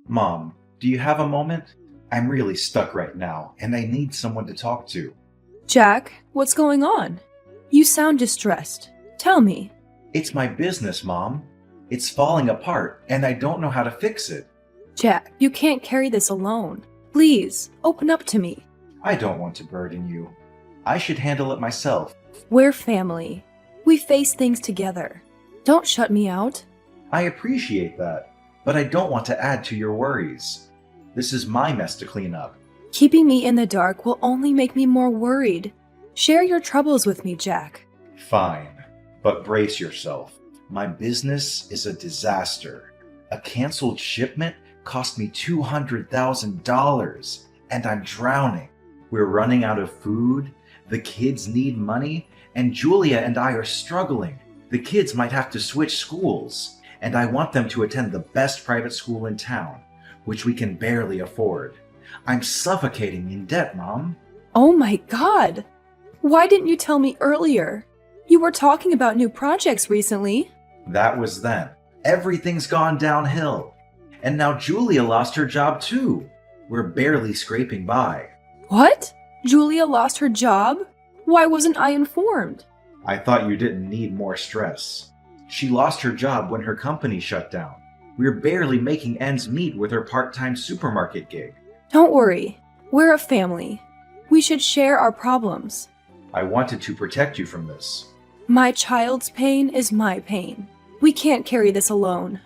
Mom, do you have a moment? I'm really stuck right now, and I need someone to talk to. Jack, what's going on? You sound distressed. Tell me. It's my business, Mom. It's falling apart, and I don't know how to fix it. Jack, you can't carry this alone. Please, open up to me. I don't want to burden you. I should handle it myself. We're family. We face things together. Don't shut me out. I appreciate that, but I don't want to add to your worries. This is my mess to clean up. Keeping me in the dark will only make me more worried. Share your troubles with me, Jack. Fine, but brace yourself. My business is a disaster. A canceled shipment cost me $200,000, and I'm drowning. We're running out of food, the kids need money, and Julia and I are struggling. The kids might have to switch schools, and I want them to attend the best private school in town, which we can barely afford. I'm suffocating in debt, Mom. Oh my God! Why didn't you tell me earlier? You were talking about new projects recently. That was then. Everything's gone downhill. And now Julia lost her job too. We're barely scraping by. What? Julia lost her job? Why wasn't I informed? I thought you didn't need more stress. She lost her job when her company shut down. We're barely making ends meet with her part-time supermarket gig. Don't worry. We're a family. We should share our problems. I wanted to protect you from this. My child's pain is my pain. We can't carry this alone.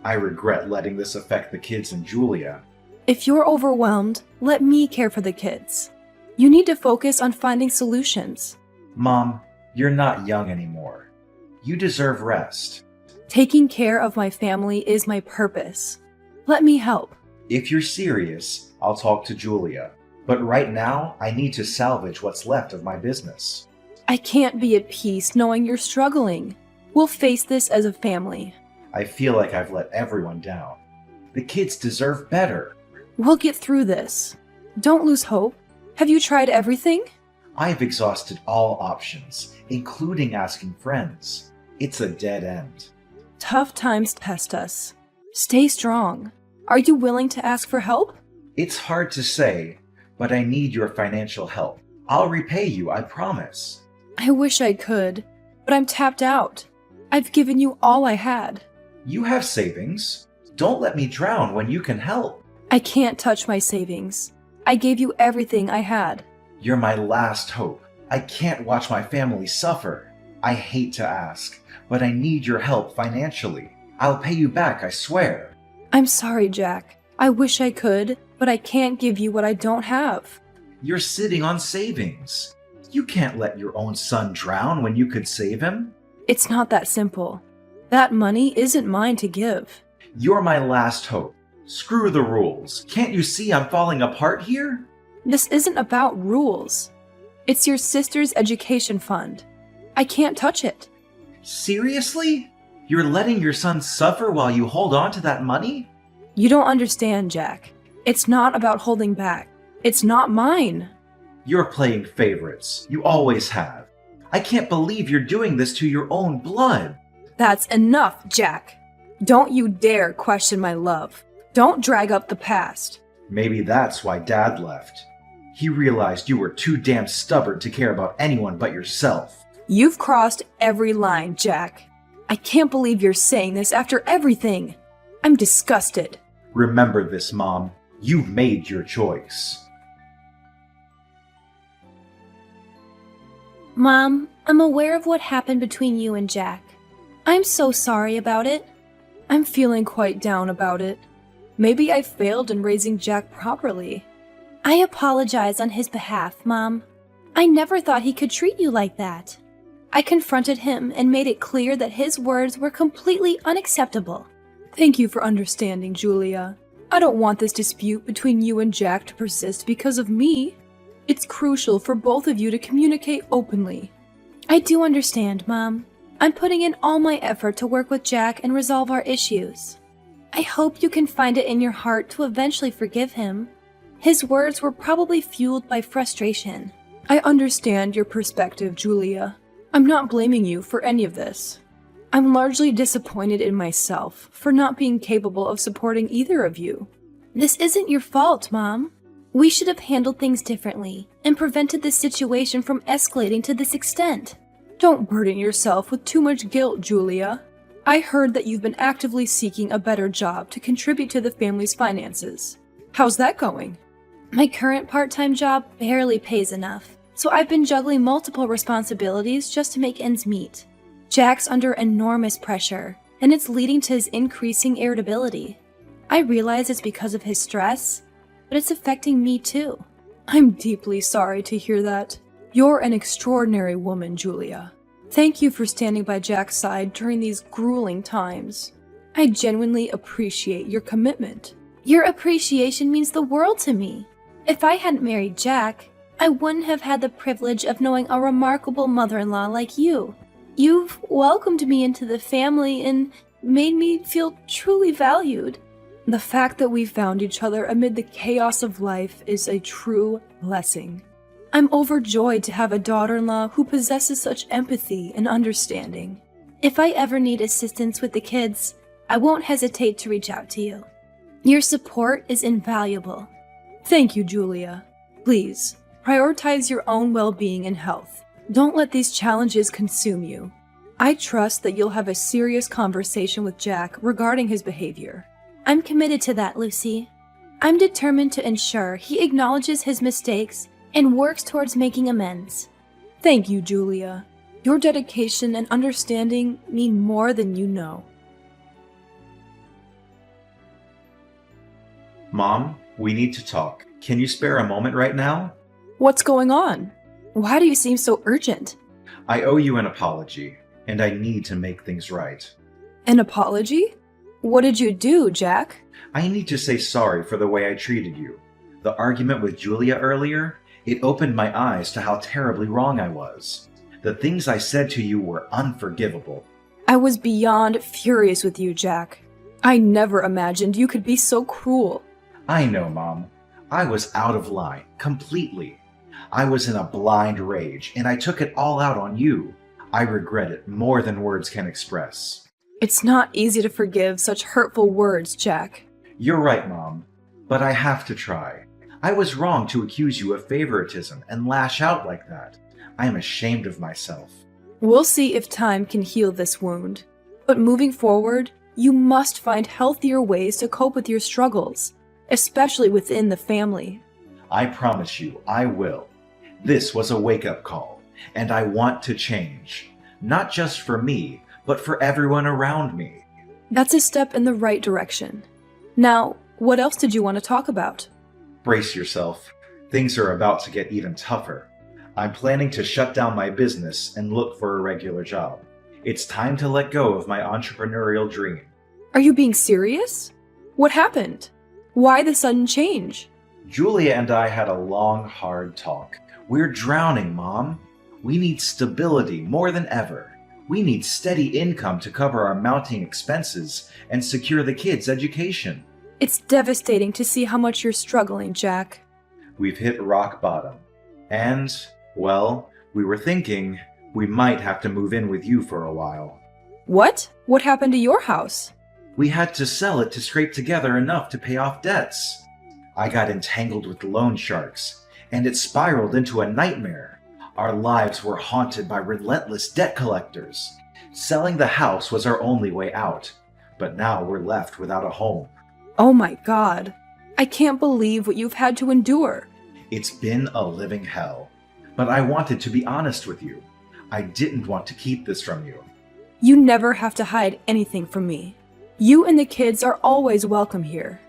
I regret letting this affect the kids and Julia. If you're overwhelmed, let me care for the kids. You need to focus on finding solutions. Mom, you're not young anymore. You deserve rest. Taking care of my family is my purpose. Let me help. If you're serious, I'll talk to Julia. But right now, I need to salvage what's left of my business. I can't be at peace knowing you're struggling. We'll face this as a family. I feel like I've let everyone down. The kids deserve better. We'll get through this. Don't lose hope. Have you tried everything? I've exhausted all options, including asking friends. It's a dead end. Tough times test us. Stay strong. Are you willing to ask for help? It's hard to say, but I need your financial help. I'll repay you, I promise. I wish I could, but I'm tapped out. I've given you all I had. You have savings. Don't let me drown when you can help. I can't touch my savings. I gave you everything I had. You're my last hope. I can't watch my family suffer. I hate to ask, but I need your help financially. I'll pay you back, I swear. I'm sorry, Jack. I wish I could, but I can't give you what I don't have. You're sitting on savings. You can't let your own son drown when you could save him. It's not that simple. That money isn't mine to give. You're my last hope. Screw the rules. Can't you see I'm falling apart here? This isn't about rules. It's your sister's education fund. I can't touch it. Seriously? You're letting your son suffer while you hold on to that money? You don't understand, Jack. It's not about holding back. It's not mine. You're playing favorites. You always have. I can't believe you're doing this to your own blood. That's enough, Jack. Don't you dare question my love. Don't drag up the past. Maybe that's why Dad left. He realized you were too damn stubborn to care about anyone but yourself. You've crossed every line, Jack. I can't believe you're saying this after everything. I'm disgusted. Remember this, Mom. You've made your choice. Mom, I'm aware of what happened between you and Jack. I'm so sorry about it. I'm feeling quite down about it. Maybe I failed in raising Jack properly. I apologize on his behalf, Mom. I never thought he could treat you like that. I confronted him and made it clear that his words were completely unacceptable. Thank you for understanding, Julia. I don't want this dispute between you and Jack to persist because of me. It's crucial for both of you to communicate openly. I do understand, Mom. I'm putting in all my effort to work with Jack and resolve our issues. I hope you can find it in your heart to eventually forgive him. His words were probably fueled by frustration. I understand your perspective, Julia. I'm not blaming you for any of this. I'm largely disappointed in myself for not being capable of supporting either of you. This isn't your fault, Mom. We should have handled things differently and prevented this situation from escalating to this extent. Don't burden yourself with too much guilt, Julia. I heard that you've been actively seeking a better job to contribute to the family's finances. How's that going? My current part-time job barely pays enough, so I've been juggling multiple responsibilities just to make ends meet. Jack's under enormous pressure, and it's leading to his increasing irritability. I realize it's because of his stress, but it's affecting me too. I'm deeply sorry to hear that. You're an extraordinary woman, Julia. Thank you for standing by Jack's side during these grueling times. I genuinely appreciate your commitment. Your appreciation means the world to me. If I hadn't married Jack, I wouldn't have had the privilege of knowing a remarkable mother-in-law like you. You've welcomed me into the family and made me feel truly valued. The fact that we found each other amid the chaos of life is a true blessing. I'm overjoyed to have a daughter-in-law who possesses such empathy and understanding. If I ever need assistance with the kids, I won't hesitate to reach out to you. Your support is invaluable. Thank you, Julia. Please, prioritize your own well-being and health. Don't let these challenges consume you. I trust that you'll have a serious conversation with Jack regarding his behavior. I'm committed to that, Lucy. I'm determined to ensure he acknowledges his mistakes and works towards making amends. Thank you, Julia. Your dedication and understanding mean more than you know. Mom, we need to talk. Can you spare a moment right now? What's going on? Why do you seem so urgent? I owe you an apology, and I need to make things right. An apology? What did you do, Jack? I need to say sorry for the way I treated you. The argument with Julia earlier, it opened my eyes to how terribly wrong I was. The things I said to you were unforgivable. I was beyond furious with you, Jack. I never imagined you could be so cruel. I know, Mom. I was out of line, completely. I was in a blind rage, and I took it all out on you. I regret it more than words can express. It's not easy to forgive such hurtful words, Jack. You're right, Mom, but I have to try. I was wrong to accuse you of favoritism and lash out like that. I am ashamed of myself. We'll see if time can heal this wound. But moving forward, you must find healthier ways to cope with your struggles, especially within the family. I promise you, I will. This was a wake-up call, and I want to change. Not just for me, but for everyone around me. That's a step in the right direction. Now, what else did you want to talk about? Brace yourself. Things are about to get even tougher. I'm planning to shut down my business and look for a regular job. It's time to let go of my entrepreneurial dream. Are you being serious? What happened? Why the sudden change? Julia and I had a long, hard talk. We're drowning, Mom. We need stability more than ever. We need steady income to cover our mounting expenses and secure the kids' education. It's devastating to see how much you're struggling, Jack. We've hit rock bottom. And, well, we were thinking we might have to move in with you for a while. What? What happened to your house? We had to sell it to scrape together enough to pay off debts. I got entangled with loan sharks, and it spiraled into a nightmare. Our lives were haunted by relentless debt collectors. Selling the house was our only way out, but now we're left without a home. Oh my God. I can't believe what you've had to endure. It's been a living hell, but I wanted to be honest with you. I didn't want to keep this from you. You never have to hide anything from me. You and the kids are always welcome here.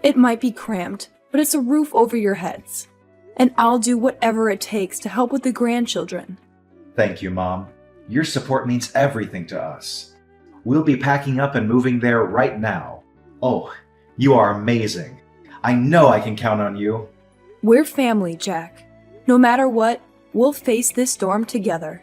It might be cramped, but it's a roof over your heads. And I'll do whatever it takes to help with the grandchildren. Thank you, Mom. Your support means everything to us. We'll be packing up and moving there right now. Oh, you are amazing. I know I can count on you. We're family, Jack. No matter what, we'll face this storm together.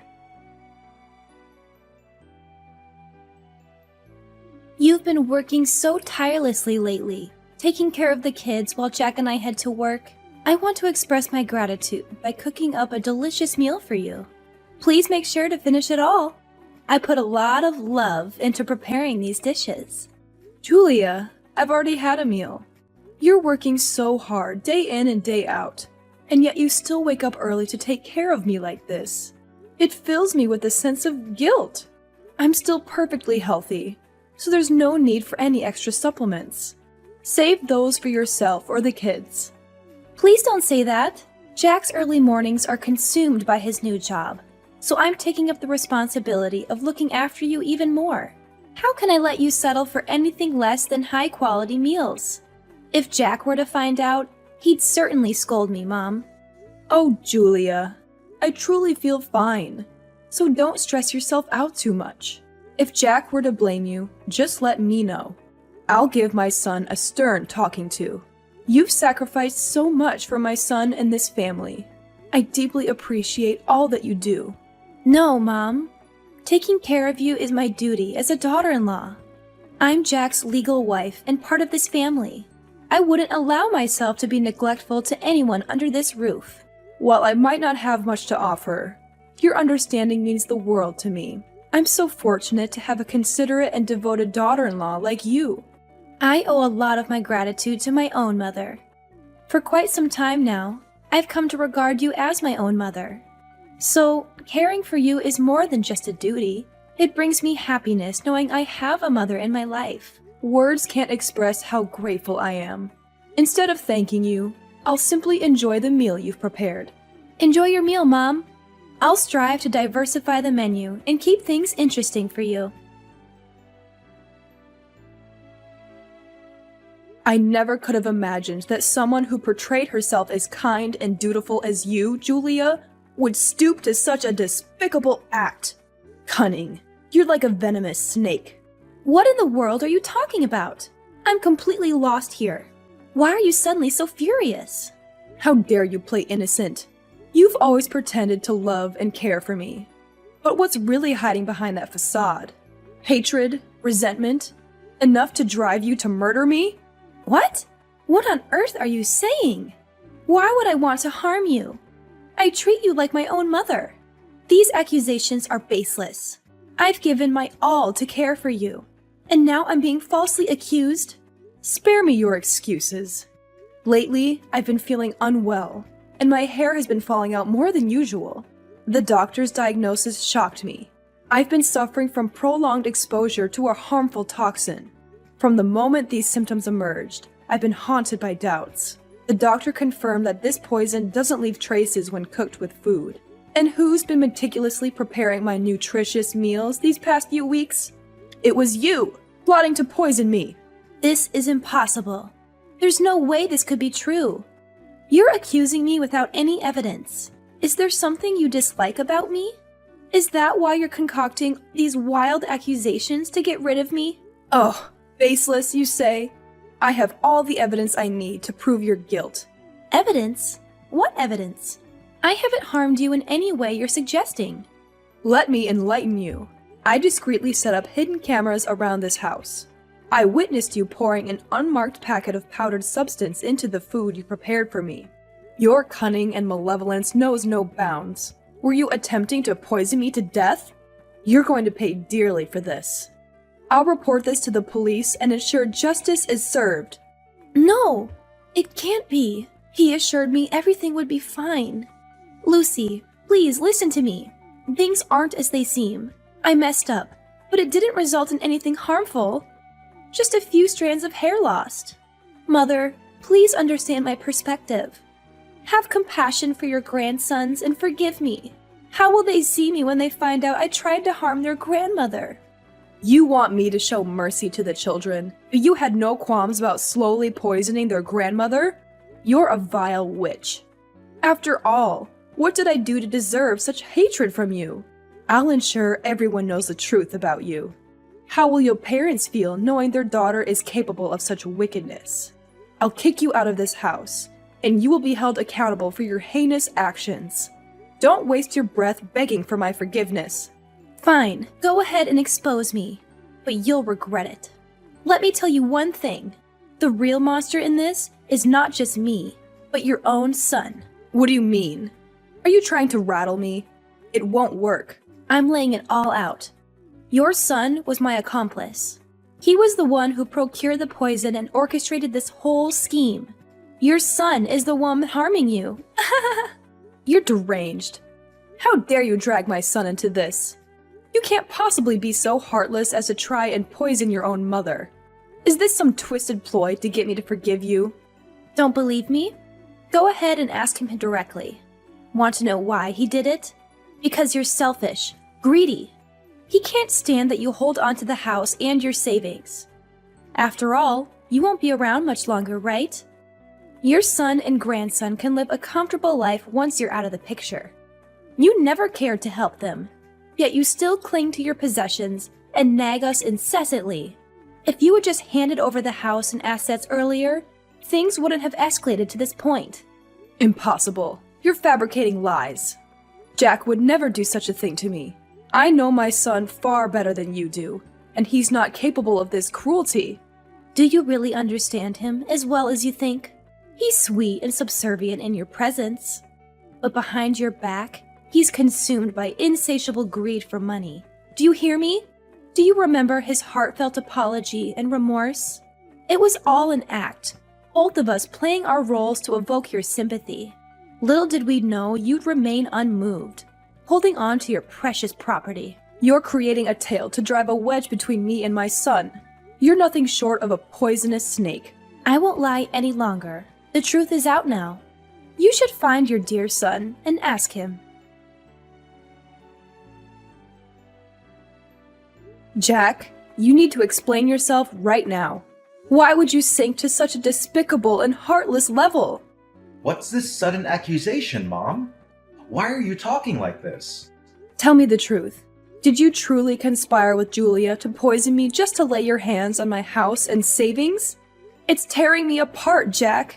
You've been working so tirelessly lately, taking care of the kids while Jack and I head to work. I want to express my gratitude by cooking up a delicious meal for you. Please make sure to finish it all. I put a lot of love into preparing these dishes. Julia, I've already had a meal. You're working so hard, day in and day out, and yet you still wake up early to take care of me like this. It fills me with a sense of guilt. I'm still perfectly healthy, so there's no need for any extra supplements. Save those for yourself or the kids. Please don't say that. Jack's early mornings are consumed by his new job, so I'm taking up the responsibility of looking after you even more. How can I let you settle for anything less than high-quality meals? If Jack were to find out, he'd certainly scold me, Mom. Oh, Julia, I truly feel fine, so don't stress yourself out too much. If Jack were to blame you, just let me know. I'll give my son a stern talking to. You've sacrificed so much for my son and this family. I deeply appreciate all that you do. No, Mom. Taking care of you is my duty as a daughter-in-law. I'm Jack's legal wife and part of this family. I wouldn't allow myself to be neglectful to anyone under this roof. While I might not have much to offer, your understanding means the world to me. I'm so fortunate to have a considerate and devoted daughter-in-law like you. I owe a lot of my gratitude to my own mother. For quite some time now, I've come to regard you as my own mother. So, caring for you is more than just a duty. It brings me happiness knowing I have a mother in my life. Words can't express how grateful I am. Instead of thanking you, I'll simply enjoy the meal you've prepared. Enjoy your meal, Mom. I'll strive to diversify the menu and keep things interesting for you. I never could have imagined that someone who portrayed herself as kind and dutiful as you, Julia, would stoop to such a despicable act. Cunning. You're like a venomous snake. What in the world are you talking about? I'm completely lost here. Why are you suddenly so furious? How dare you play innocent? You've always pretended to love and care for me. But what's really hiding behind that facade? Hatred? Resentment? Enough to drive you to murder me? What? What on earth are you saying? Why would I want to harm you? I treat you like my own mother. These accusations are baseless. I've given my all to care for you, and now I'm being falsely accused? Spare me your excuses. Lately, I've been feeling unwell, and my hair has been falling out more than usual. The doctor's diagnosis shocked me. I've been suffering from prolonged exposure to a harmful toxin. From the moment these symptoms emerged, I've been haunted by doubts. The doctor confirmed that this poison doesn't leave traces when cooked with food. And who's been meticulously preparing my nutritious meals these past few weeks? It was you, plotting to poison me. This is impossible. There's no way this could be true. You're accusing me without any evidence. Is there something you dislike about me? Is that why you're concocting these wild accusations to get rid of me? Oh, baseless, you say? I have all the evidence I need to prove your guilt. Evidence? What evidence? I haven't harmed you in any way you're suggesting. Let me enlighten you. I discreetly set up hidden cameras around this house. I witnessed you pouring an unmarked packet of powdered substance into the food you prepared for me. Your cunning and malevolence knows no bounds. Were you attempting to poison me to death? You're going to pay dearly for this. I'll report this to the police and ensure justice is served. No, it can't be. He assured me everything would be fine. Lucy, please listen to me. Things aren't as they seem. I messed up, but it didn't result in anything harmful. Just a few strands of hair lost. Mother, please understand my perspective. Have compassion for your grandsons and forgive me. How will they see me when they find out I tried to harm their grandmother? You want me to show mercy to the children, but you had no qualms about slowly poisoning their grandmother? You're a vile witch. After all, what did I do to deserve such hatred from you? I'll ensure everyone knows the truth about you. How will your parents feel knowing their daughter is capable of such wickedness? I'll kick you out of this house, and you will be held accountable for your heinous actions. Don't waste your breath begging for my forgiveness. Fine, go ahead and expose me, but you'll regret it. Let me tell you one thing. The real monster in this is not just me, but your own son. What do you mean? Are you trying to rattle me? It won't work. I'm laying it all out. Your son was my accomplice. He was the one who procured the poison and orchestrated this whole scheme. Your son is the one harming you. You're deranged. How dare you drag my son into this? You can't possibly be so heartless as to try and poison your own mother. Is this some twisted ploy to get me to forgive you? Don't believe me? Go ahead and ask him directly. Want to know why he did it? Because you're selfish, greedy. He can't stand that you hold on to the house and your savings. After all, you won't be around much longer, right? Your son and grandson can live a comfortable life once you're out of the picture. You never cared to help them, yet you still cling to your possessions and nag us incessantly. If you had just handed over the house and assets earlier, things wouldn't have escalated to this point. Impossible. You're fabricating lies. Jack would never do such a thing to me. I know my son far better than you do, and he's not capable of this cruelty. Do you really understand him as well as you think? He's sweet and subservient in your presence, but behind your back, he's consumed by insatiable greed for money. Do you hear me? Do you remember his heartfelt apology and remorse? It was all an act, both of us playing our roles to evoke your sympathy. Little did we know you'd remain unmoved, holding on to your precious property. You're creating a tale to drive a wedge between me and my son. You're nothing short of a poisonous snake. I won't lie any longer. The truth is out now. You should find your dear son and ask him. Jack, you need to explain yourself right now. Why would you sink to such a despicable and heartless level? What's this sudden accusation, Mom? Why are you talking like this? Tell me the truth. Did you truly conspire with Julia to poison me just to lay your hands on my house and savings? It's tearing me apart, Jack.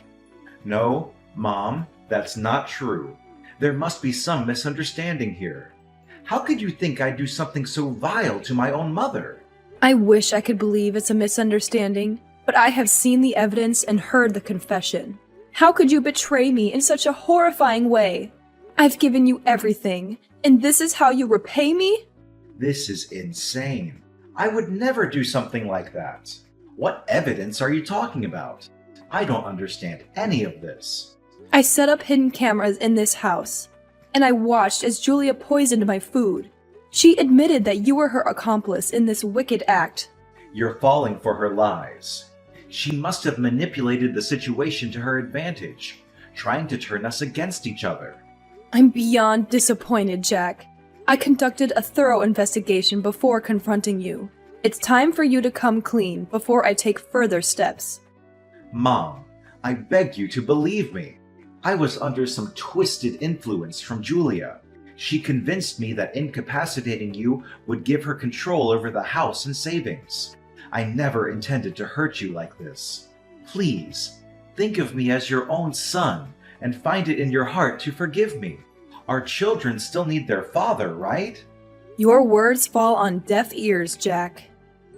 No, Mom, that's not true. There must be some misunderstanding here. How could you think I'd do something so vile to my own mother? I wish I could believe it's a misunderstanding, but I have seen the evidence and heard the confession. How could you betray me in such a horrifying way? I've given you everything, and this is how you repay me? This is insane. I would never do something like that. What evidence are you talking about? I don't understand any of this. I set up hidden cameras in this house, and I watched as Julia poisoned my food. She admitted that you were her accomplice in this wicked act. You're falling for her lies. She must have manipulated the situation to her advantage, trying to turn us against each other. I'm beyond disappointed, Jack. I conducted a thorough investigation before confronting you. It's time for you to come clean before I take further steps. Mom, I beg you to believe me. I was under some twisted influence from Julia. She convinced me that incapacitating you would give her control over the house and savings. I never intended to hurt you like this. Please, think of me as your own son and find it in your heart to forgive me. Our children still need their father, right? Your words fall on deaf ears, Jack.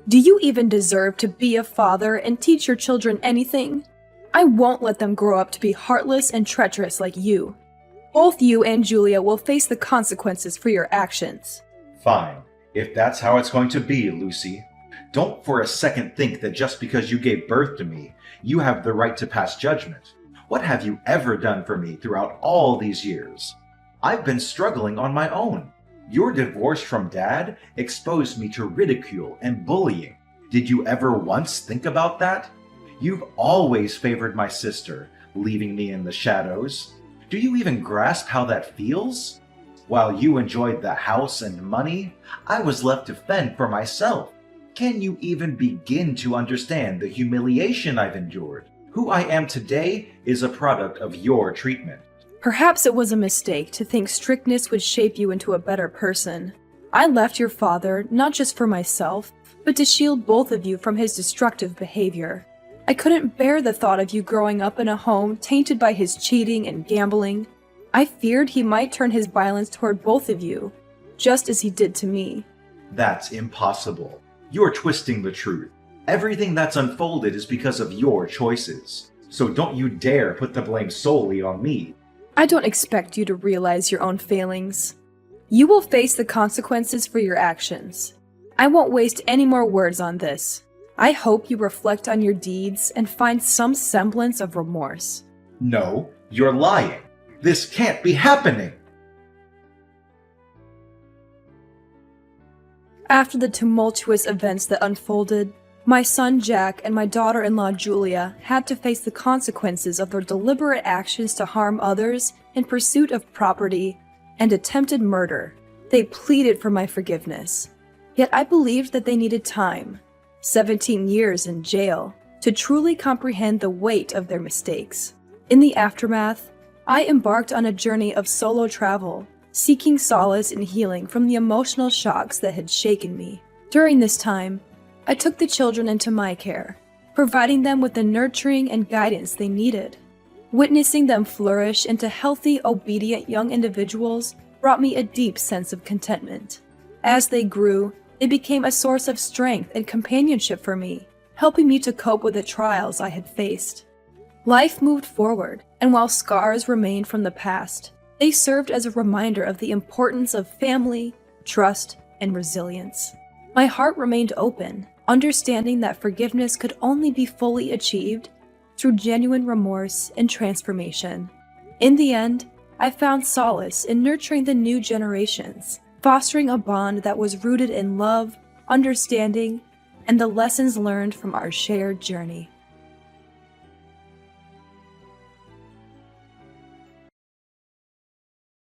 Do you even deserve to be a father and teach your children anything? I won't let them grow up to be heartless and treacherous like you. Both you and Julia will face the consequences for your actions. Fine, if that's how it's going to be, Lucy. Don't for a second think that just because you gave birth to me, you have the right to pass judgment. What have you ever done for me throughout all these years? I've been struggling on my own. Your divorce from Dad exposed me to ridicule and bullying. Did you ever once think about that? You've always favored my sister, leaving me in the shadows. Do you even grasp how that feels? While you enjoyed the house and money, I was left to fend for myself. Can you even begin to understand the humiliation I've endured? Who I am today is a product of your treatment. Perhaps it was a mistake to think strictness would shape you into a better person. I left your father not just for myself, but to shield both of you from his destructive behavior. I couldn't bear the thought of you growing up in a home tainted by his cheating and gambling. I feared he might turn his violence toward both of you, just as he did to me. That's impossible. You're twisting the truth. Everything that's unfolded is because of your choices. So don't you dare put the blame solely on me. I don't expect you to realize your own failings. You will face the consequences for your actions. I won't waste any more words on this. I hope you reflect on your deeds and find some semblance of remorse. No, you're lying. This can't be happening. After the tumultuous events that unfolded, my son Jack and my daughter-in-law Julia had to face the consequences of their deliberate actions to harm others in pursuit of property and attempted murder. They pleaded for my forgiveness, yet I believed that they needed time, 17 years in jail, to truly comprehend the weight of their mistakes. In the aftermath, I embarked on a journey of solo travel, seeking solace and healing from the emotional shocks that had shaken me. During this time, I took the children into my care, providing them with the nurturing and guidance they needed. Witnessing them flourish into healthy, obedient young individuals brought me a deep sense of contentment. As they grew, they became a source of strength and companionship for me, helping me to cope with the trials I had faced. Life moved forward, and while scars remained from the past, they served as a reminder of the importance of family, trust, and resilience. My heart remained open, understanding that forgiveness could only be fully achieved through genuine remorse and transformation. In the end, I found solace in nurturing the new generations, fostering a bond that was rooted in love, understanding, and the lessons learned from our shared journey.